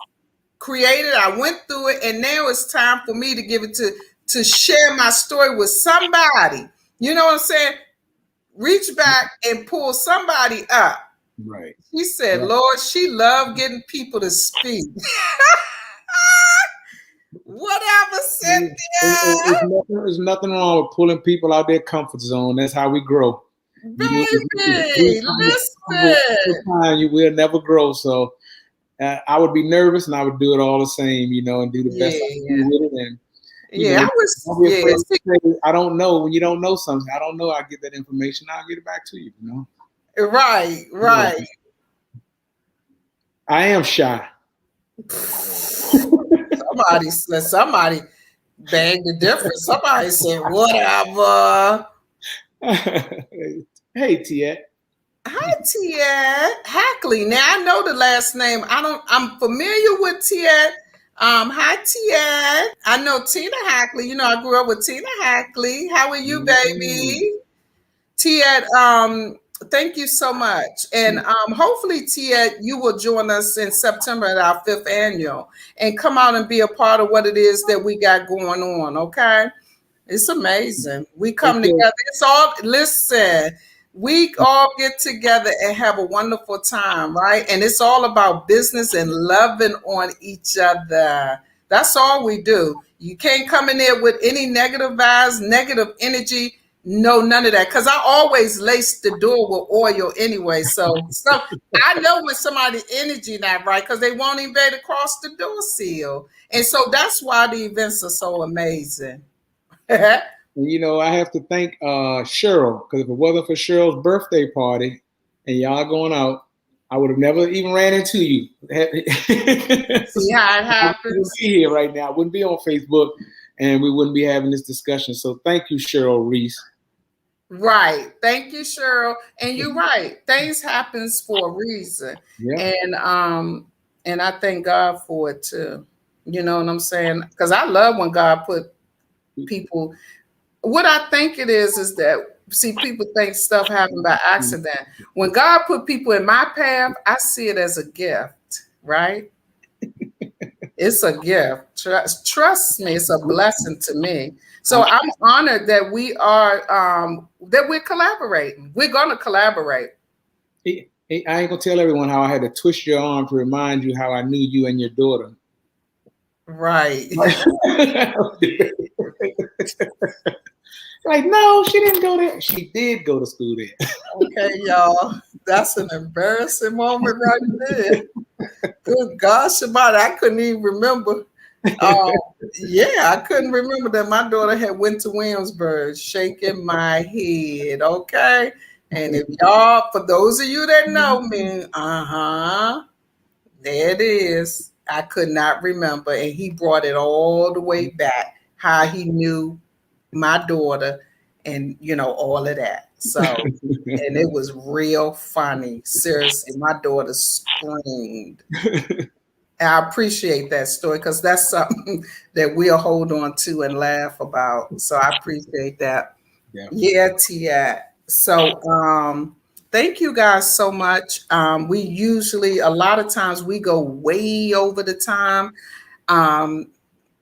S1: created. I went through it, and now it's time for me to give it to share my story with somebody. You know what I'm saying? Reach back and pull somebody up.
S2: Right.
S1: She said, right. Lord, she loved getting people to speak. Whatever, Cynthia.
S2: There's nothing wrong with pulling people out their comfort zone. That's how we grow.
S1: Baby, listen.
S2: You will never grow. So I would be nervous, and I would do it all the same, and do the best I can with it. And I don't know. When you don't know something, I don't know. I get that information. I'll get it back to you.
S1: Right. Yeah.
S2: I am shy.
S1: Somebody banged the difference. Somebody said, whatever.
S2: Hey, Tiet.
S1: Hi, Tiet. Hackley. Now I know the last name. I'm familiar with Tiet. Hi, Tiet. I know Tina Hackley. I grew up with Tina Hackley. How are you, baby? Tiet, thank you so much. And hopefully, Tiet, you will join us in September at our 5th annual and come out and be a part of what it is that we got going on, okay? It's amazing. We come together. We all get together and have a wonderful time, right? And it's all about business and loving on each other. That's all we do. You can't come in there with any negative vibes, negative energy. No, none of that. Because I always lace the door with oil anyway. So I know when somebody's energy not right, because they won't even be able to cross the door seal. And so that's why the events are so amazing.
S2: I have to thank Cheryl, because if it wasn't for Cheryl's birthday party and y'all going out, I would have never even ran into you.
S1: See how it happens?
S2: I wouldn't be here right now. I wouldn't be on Facebook, and we wouldn't be having this discussion. So thank you, Cheryl Reese.
S1: Right. Thank you, Cheryl. And you're right. Things happens for a reason.
S2: Yeah.
S1: And I thank God for it too. You know what I'm saying? Because I love when God put people. What I think it is that, see, people think stuff happened by accident. When God put people in my path, I see it as a gift, right? It's a gift. Trust me, it's a blessing to me. So I'm honored that we are that we're collaborating. We're gonna collaborate.
S2: I ain't gonna tell everyone how I had to twist your arm to remind you how I knew you and your daughter.
S1: Right.
S2: Like, no, she didn't go there. She did go to school there.
S1: Okay, y'all. That's an embarrassing moment right there. Good God, Shabbat, I couldn't even remember. Yeah, I couldn't remember that my daughter had went to Williamsburg, shaking my head, okay? And if y'all, for those of you that know me, there it is. I could not remember. And he brought it all the way back, how he knew my daughter and, you know, all of that. So, and it was real funny. Seriously, my daughter screamed. I appreciate that story because that's something that we'll hold on to and laugh about. So I appreciate that. Yeah, Tia. So thank you guys so much. We usually, a lot of times we go way over the time.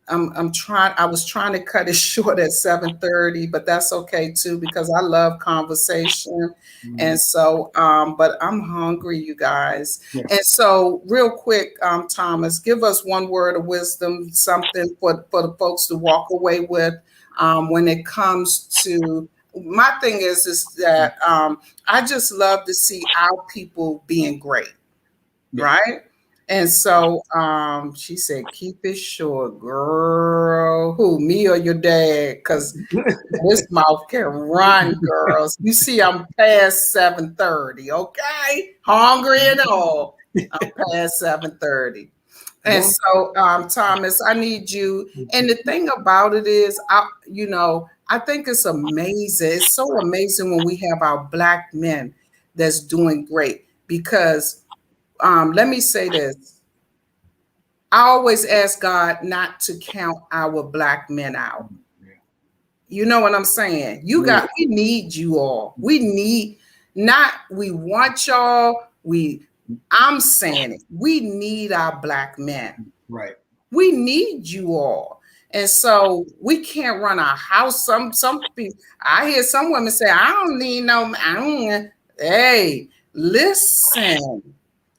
S1: I was trying to cut it short at 7:30, but that's okay too, because I love conversation. And so, but I'm hungry, you guys. Yeah. And so real quick, Thomas, give us one word of wisdom, something for the folks to walk away with when it comes to, my thing is that I just love to see our people being great, right? And so she said, keep it short, girl. Who, me or your dad? Because this mouth can run, girls. You see, I'm past 7:30, okay? Hungry and all. I'm past 7:30. And so, Thomas, I need you. And the thing about it is, I think it's amazing. It's so amazing when we have our Black men that's doing great, because let me say this. I always ask God not to count our Black men out. You know what I'm saying? We need you all. We want y'all. I'm saying it. We need our Black men.
S2: Right.
S1: We need you all. And so we can't run our house. Some people, I hear some women say, I don't need no, hey, listen.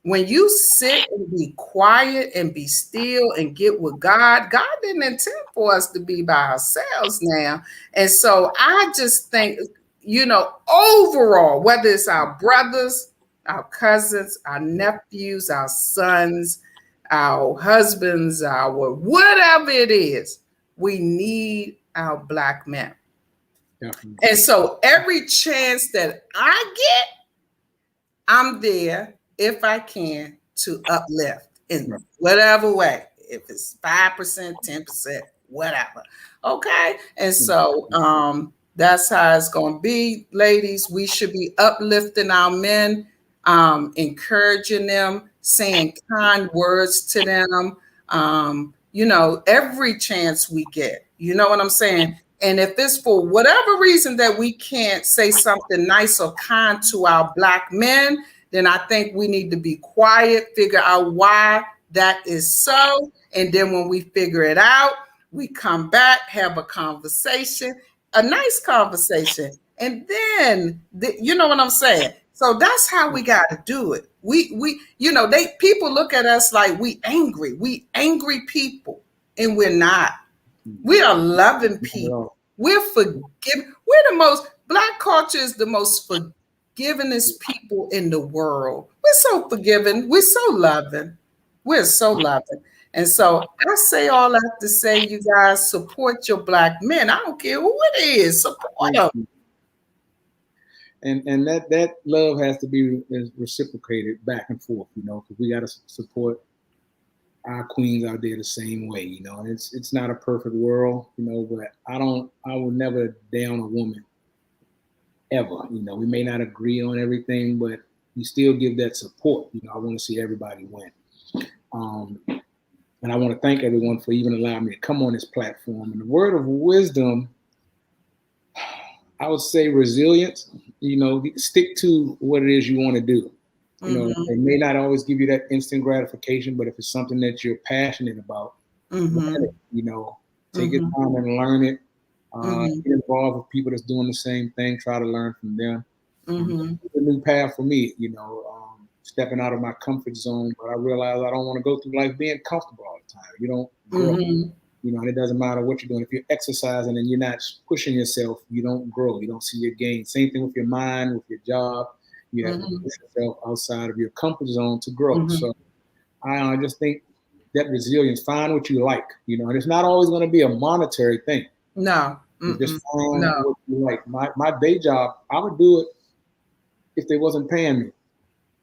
S1: When you sit and be quiet and be still and get with God, God didn't intend for us to be by ourselves now. And so I just think, overall, whether it's our brothers, our cousins, our nephews, our sons, our husbands, our whatever it is, we need our Black men. Definitely. And so every chance that I get, I'm there, if I can, to uplift in whatever way, if it's 5%, 10%, whatever. Okay. And so that's how it's going to be, ladies. We should be uplifting our men, encouraging them, saying kind words to them, every chance we get. You know what I'm saying? And if it's for whatever reason that we can't say something nice or kind to our Black men, then I think we need to be quiet, figure out why that is so. And then when we figure it out, we come back, have a conversation, a nice conversation. And then, you know what I'm saying? So that's how we got to do it. People look at us like we angry people, and we're not. We are loving people. We're forgiving. Black culture is the most forgivingest people in the world. We're so forgiving. We're so loving. We're so loving. And so I say all that to say, you guys, support your Black men. I don't care who it is. Support them.
S2: and that love has to be reciprocated back and forth, because we got to support our queens out there the same way, and it's not a perfect world, but I will never down a woman ever. We may not agree on everything, but we still give that support. I want to see everybody win. And I want to thank everyone for even allowing me to come on this platform. And the word of wisdom, I would say resilience. Stick to what it is you want to do. It may not always give you that instant gratification, but if it's something that you're passionate about, learn it, take your time and learn it. Get involved with people that's doing the same thing. Try to learn from them. It's a new path for me, stepping out of my comfort zone. But I realize I don't want to go through life being comfortable all the time. You don't grow. And it doesn't matter what you're doing. If you're exercising and you're not pushing yourself, you don't grow. You don't see your gain. Same thing with your mind, with your job. You have to push yourself outside of your comfort zone to grow. So I just think that resilience, find what you like, and it's not always going to be a monetary thing.
S1: No.
S2: Just find what you like. My day job, I would do it if they wasn't paying me.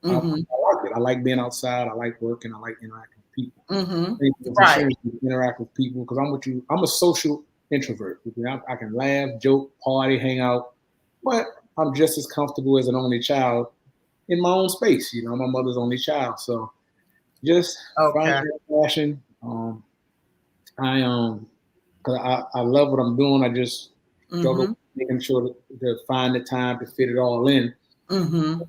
S2: I like it. I like being outside. I like working. I like interacting with people. Right. Interact with people because I'm a social introvert. I can laugh, joke, party, hang out, but I'm just as comfortable as an only child in my own space. My mother's only child. So just find that passion. I love what I'm doing. I just struggle making sure to find the time to fit it all in. But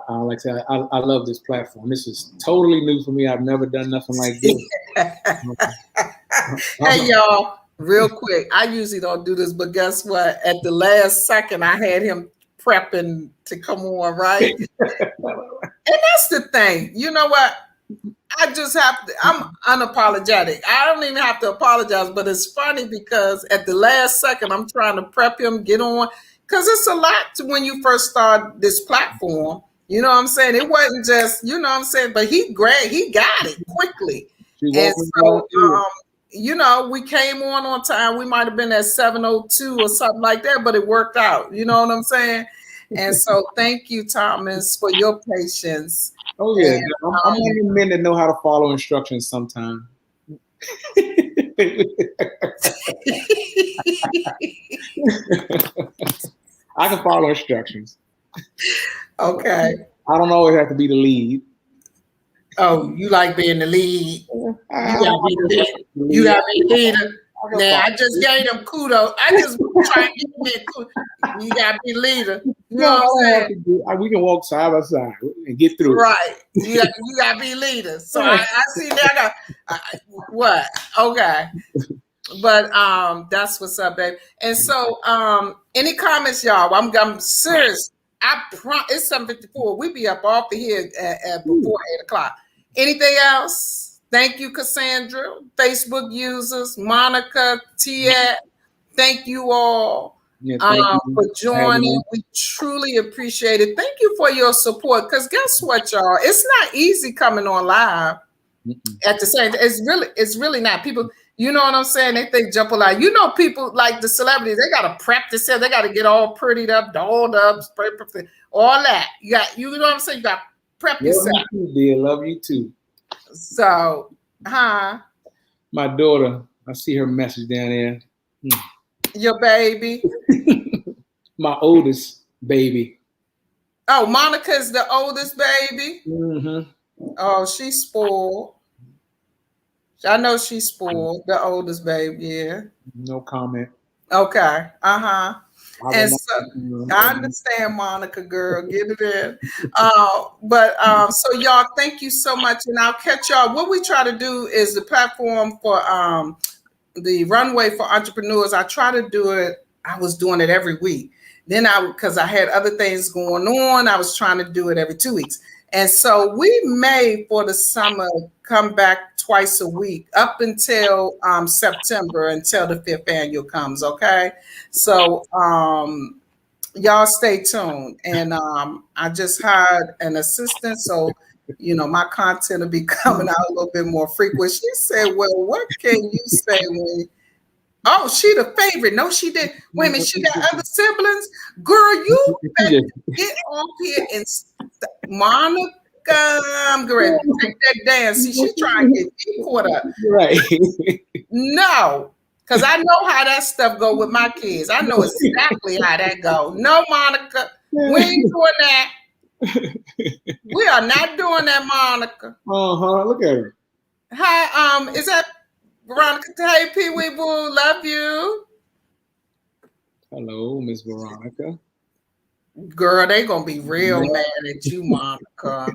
S2: like I said, I love this platform. This is totally new for me. I've never done nothing like this.
S1: Hey, y'all, real quick. I usually don't do this, but guess what? At the last second, I had him prepping to come on, right? And that's the thing. You know what? I just have to, I'm unapologetic. I don't even have to apologize, but it's funny because at the last second, I'm trying to prep him, get on, because it's a lot to when you first start this platform. You know what I'm saying? It wasn't just, but he got it quickly. And so, we came on time. We might have been at 7:02 or something like that, but it worked out. You know what I'm saying? And so thank you, Thomas, for your patience.
S2: Oh, yeah. And, I'm one of the men that know how to follow instructions sometimes. I can follow instructions.
S1: Okay.
S2: I don't always have to be the lead.
S1: Oh, you like being the lead. You gotta be the lead. You gotta be the leader. Now, I just gave him kudos. I just try to give me a kudos. You gotta be leader. You know what I'm saying?
S2: We can walk side by side and get through.
S1: Right. You gotta be leader. So I see that. What? Okay. But that's what's up, babe. And so any comments, y'all? I'm serious. It's 7:54. We be up off the here at before 8:00. Anything else? Thank you, Cassandra. Facebook users, Monica, Tia. Thank you all for joining. We truly appreciate it. Thank you for your support. Because guess what, y'all? It's not easy coming on live at the same time. It's really not. People, you know what I'm saying? They think jump a lot. People like the celebrities, they got to prep themselves. They got to get all prettied up, dolled up, all that. You know what I'm saying? You got to prep yourself.
S2: Love you too, dear. Love you too.
S1: So,
S2: my daughter, I see her message down there.
S1: Your baby.
S2: My oldest baby.
S1: Oh, Monica's the oldest baby.
S2: Mm-hmm.
S1: Oh, she's spoiled. I know she's spoiled. The oldest baby, yeah.
S2: No comment.
S1: Okay. And so I understand, Monica, girl, get it in. So y'all, thank you so much, and I'll catch y'all. What we try to do is the platform for the Runway for Entrepreneurs. I try to do it. I was doing it every week. Then because I had other things going on, I was trying to do it every 2 weeks. And so we may, for the summer, come back twice a week up until September, until the 5th annual comes, okay? So y'all stay tuned. And I just hired an assistant, so, my content will be coming out a little bit more frequent. She said, well, what can you say when Oh, she the favorite. No, she did. Wait a minute, she got other siblings. Girl, you better get off here and Monica. I'm ready to take that dance. See, she trying to get me caught up.
S2: Right.
S1: No, because I know how that stuff go with my kids. I know exactly how that go. No, Monica, we ain't doing that. We are not doing that, Monica.
S2: Look at her.
S1: Hi, is that Veronica? Hey, Pee Wee Boo, love you.
S2: Hello, Miss Veronica.
S1: Girl, they gonna be real mad at you, Monica.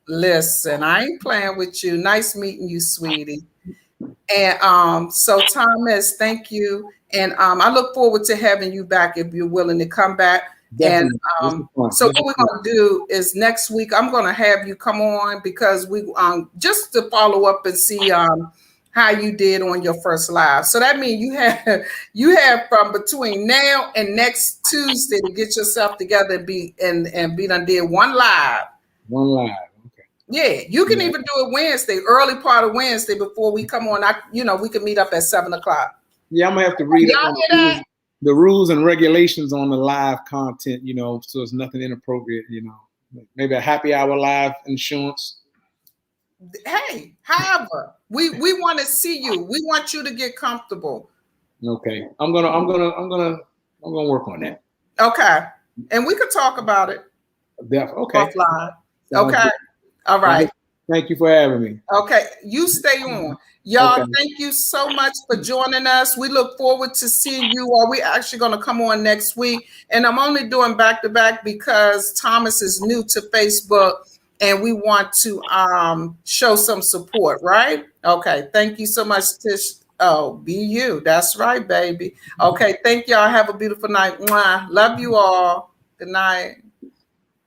S1: Listen, I ain't playing with you. Nice meeting you, sweetie. And so Thomas, thank you. And I look forward to having you back if you're willing to come back. Definitely. And so what we're gonna do is next week I'm gonna have you come on because we just to follow up and see how you did on your first live. So that means you have from between now and next Tuesday to get yourself together and be done did one live.
S2: One live.
S1: Yeah, you can even do it Wednesday, early part of Wednesday before we come on. We can meet up at 7:00.
S2: Yeah, I'm gonna have to read the rules and regulations on the live content, so it's nothing inappropriate, Maybe a happy hour live insurance.
S1: Hey, however, we want to see you. We want you to get comfortable.
S2: Okay, I'm gonna work on that.
S1: Okay, and we could talk about it.
S2: Okay.
S1: Offline. Okay. All right.
S2: Thank you for having me.
S1: Okay. You stay on. Y'all, Thank you so much for joining us. We look forward to seeing you all. We're actually going to come on next week. And I'm only doing back-to-back because Thomas is new to Facebook and we want to show some support, right? Okay. Thank you so much, Tish. Oh, be you. That's right, baby. Okay. Thank y'all. Have a beautiful night. Mwah. Love you all. Good night.